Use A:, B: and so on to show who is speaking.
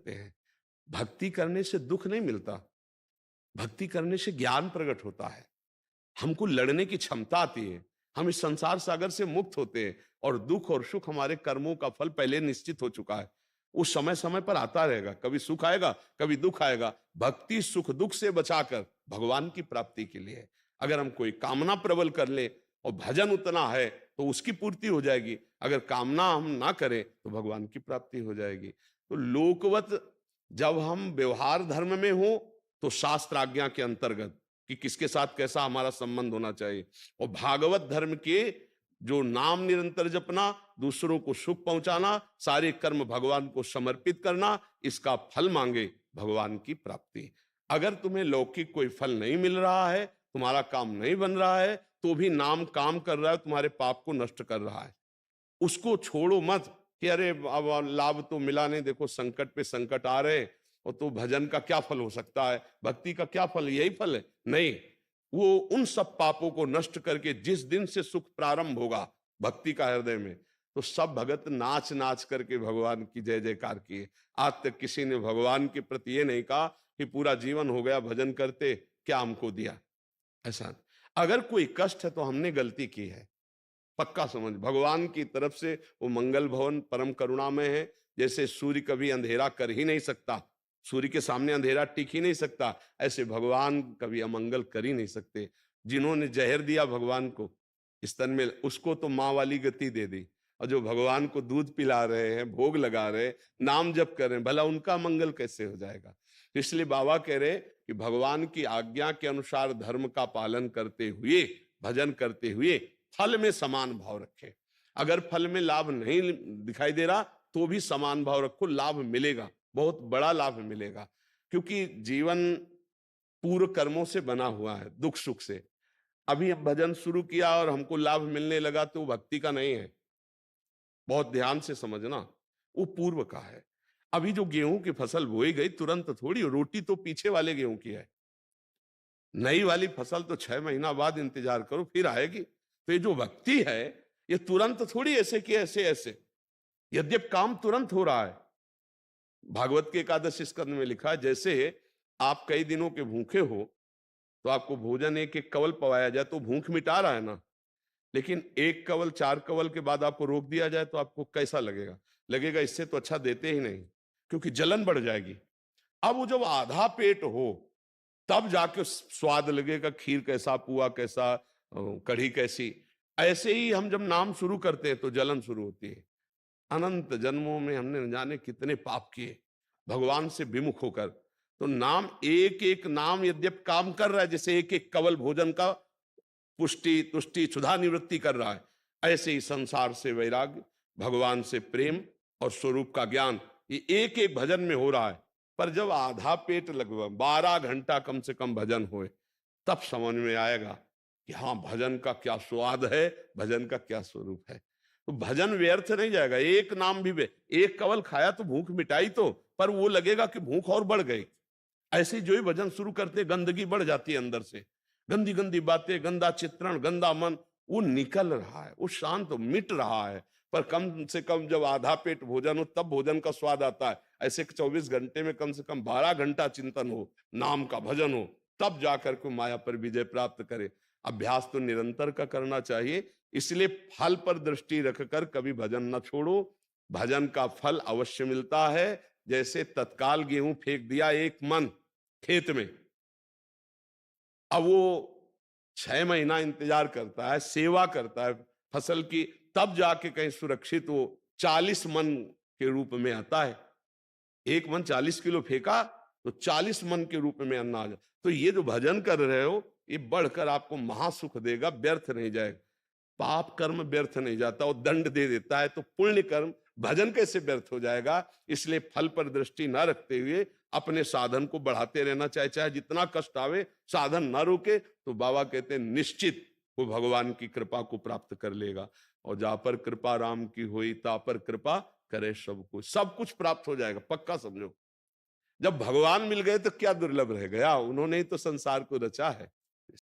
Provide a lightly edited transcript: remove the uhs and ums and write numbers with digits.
A: होते हैं। भक्ति करने से दुख नहीं मिलता, भक्ति करने से ज्ञान प्रकट होता है, हमको लड़ने की क्षमता आती है, हम इस संसार सागर से मुक्त होते हैं और दुख और सुख हमारे कर्मों का फल पहले निश्चित हो चुका है। उस समय समय पर आता रहेगा, कभी सुख आएगा कभी दुख आएगा। भक्ति सुख दुख से बचाकर भगवान की प्राप्ति के लिए है। अगर हम कोई कामना प्रबल कर ले और भजन उतना है तो उसकी पूर्ति हो जाएगी, अगर कामना हम ना करें तो भगवान की प्राप्ति हो जाएगी। तो लोकवत जब हम व्यवहार धर्म में हो तो शास्त्र आज्ञा के अंतर्गत कि किसके साथ कैसा हमारा संबंध होना चाहिए, और भागवत धर्म के जो नाम निरंतर जपना, दूसरों को सुख पहुंचाना, सारे कर्म भगवान को समर्पित करना, इसका फल मांगे भगवान की प्राप्ति। अगर तुम्हें लौकिक कोई फल नहीं मिल रहा है, तुम्हारा काम नहीं बन रहा है, तो भी नाम काम कर रहा है, तुम्हारे पाप को नष्ट कर रहा है। उसको छोड़ो मत कि अरे अब लाभ तो मिला नहीं, देखो संकट पे संकट आ रहे हैं, और तो भजन का क्या फल हो सकता है, भक्ति का क्या फल, यही फल है? नहीं, वो उन सब पापों को नष्ट करके जिस दिन से सुख प्रारंभ होगा भक्ति का हृदय में, तो सब भगत नाच नाच करके भगवान की जय जयकार किए। आज तक किसी ने भगवान के प्रति ये नहीं कहा कि पूरा जीवन हो गया भजन करते, क्या हमको दिया, ऐसा नहीं। अगर कोई कष्ट है तो हमने गलती की है, पक्का समझ। भगवान की तरफ से वो मंगल भवन परम करुणामय है। जैसे सूर्य कभी अंधेरा कर ही नहीं सकता, सूर्य के सामने अंधेरा टिक ही नहीं सकता, ऐसे भगवान कभी अमंगल कर ही नहीं सकते। जिन्होंने जहर दिया भगवान को स्तन में, उसको तो माँ वाली गति दे दी, और जो भगवान को दूध पिला रहे हैं, भोग लगा रहे हैं, नाम जप कर रहे हैं, भला उनका मंगल कैसे हो जाएगा? इसलिए बाबा कह रहे कि भगवान की आज्ञा के अनुसार धर्म का पालन करते हुए, भजन करते हुए फल में समान भाव रखें। अगर फल में लाभ नहीं दिखाई दे रहा तो भी समान भाव रखो, लाभ मिलेगा, बहुत बड़ा लाभ मिलेगा। क्योंकि जीवन पूर्व कर्मों से बना हुआ है, दुख सुख से। अभी हम भजन शुरू किया और हमको लाभ मिलने लगा तो भक्ति का नहीं है, बहुत ध्यान से समझना, वो पूर्व का है। अभी जो गेहूं की फसल बोई गई तुरंत थोड़ी, रोटी तो पीछे वाले गेहूं की है। नई वाली फसल तो 6 महीना बाद इंतजार करो फिर आएगी। तो ये जो भक्ति है ये तुरंत थोड़ी ऐसे कि ऐसे ऐसे, यद्यप काम तुरंत हो रहा है। भागवत के एकादश स्कंद में लिखा है, जैसे आप कई दिनों के भूखे हो तो आपको भोजन एक एक कवल पवाया जाए तो भूख मिटा रहा है ना, लेकिन एक कवल 4 कवल के बाद आपको रोक दिया जाए तो आपको कैसा लगेगा? लगेगा इससे तो अच्छा देते ही नहीं, क्योंकि जलन बढ़ जाएगी। अब वो जब आधा पेट हो तब जाके स्वाद लगेगा, खीर कैसा, पुआ कैसा, कढ़ी कैसी। ऐसे ही हम जब नाम शुरू करते हैं तो जलन शुरू होती है। अनंत जन्मों में हमने न जाने कितने पाप किए भगवान से विमुख होकर। तो नाम, एक एक नाम यद्यप काम कर रहा है, जैसे एक एक कवल भोजन का पुष्टि तुष्टि क्षुधा निवृत्ति कर रहा है, ऐसे ही संसार से वैराग्य, भगवान से प्रेम और स्वरूप का ज्ञान, ये एक एक भजन में हो रहा है। पर जब आधा पेट लगभग 12 घंटा कम से कम भजन होए, तब समझ में आएगा कि हाँ भजन का क्या स्वाद है, भजन का क्या स्वरूप है। तो भजन व्यर्थ नहीं जाएगा। एक नाम भी एक कवल खाया तो भूख मिटाई तो, पर वो लगेगा कि भूख और बढ़ गई। ऐसे जो ही भजन शुरू करते गंदगी बढ़ जाती है अंदर से, गंदी गंदी बातें, गंदा चित्रण, गंदा मन, वो निकल रहा है, वो शांत मिट रहा है। पर कम से कम जब आधा पेट भोजन हो तब भोजन का स्वाद आता है। ऐसे 24 घंटे में कम से कम 12 घंटा चिंतन हो, नाम का भजन हो, तब जाकर के माया पर विजय प्राप्त करे। अभ्यास तो निरंतर का करना चाहिए, इसलिए फल पर दृष्टि रखकर कभी भजन न छोड़ो। भजन का फल अवश्य मिलता है। जैसे तत्काल गेहूं फेंक दिया 1 मन खेत में, अब वो 6 महीना इंतजार करता है, सेवा करता है फसल की, तब जाके कहीं सुरक्षित वो 40 मन के रूप में आता है। 1 मन 40 किलो फेंका तो 40 मन के रूप में अन्न आ जाए। तो ये जो भजन कर रहे हो ये बढ़कर आपको महासुख देगा, व्यर्थ नहीं जाएगा। पाप कर्म व्यर्थ नहीं जाता, वो दंड दे देता है, तो पुण्य कर्म भजन कैसे व्यर्थ हो जाएगा? इसलिए फल पर दृष्टि न रखते हुए अपने साधन को बढ़ाते रहना चाहिए, चाहे जितना कष्ट आवे, साधन ना रोके। तो बाबा कहते हैं निश्चित वो भगवान की कृपा को प्राप्त कर लेगा। और जा पर कृपा राम की हुई ता पर कृपा करे सब कुछ प्राप्त हो जाएगा, पक्का समझो। जब भगवान मिल गए तो क्या दुर्लभ रह गया, उन्होंने ही तो संसार को रचा है।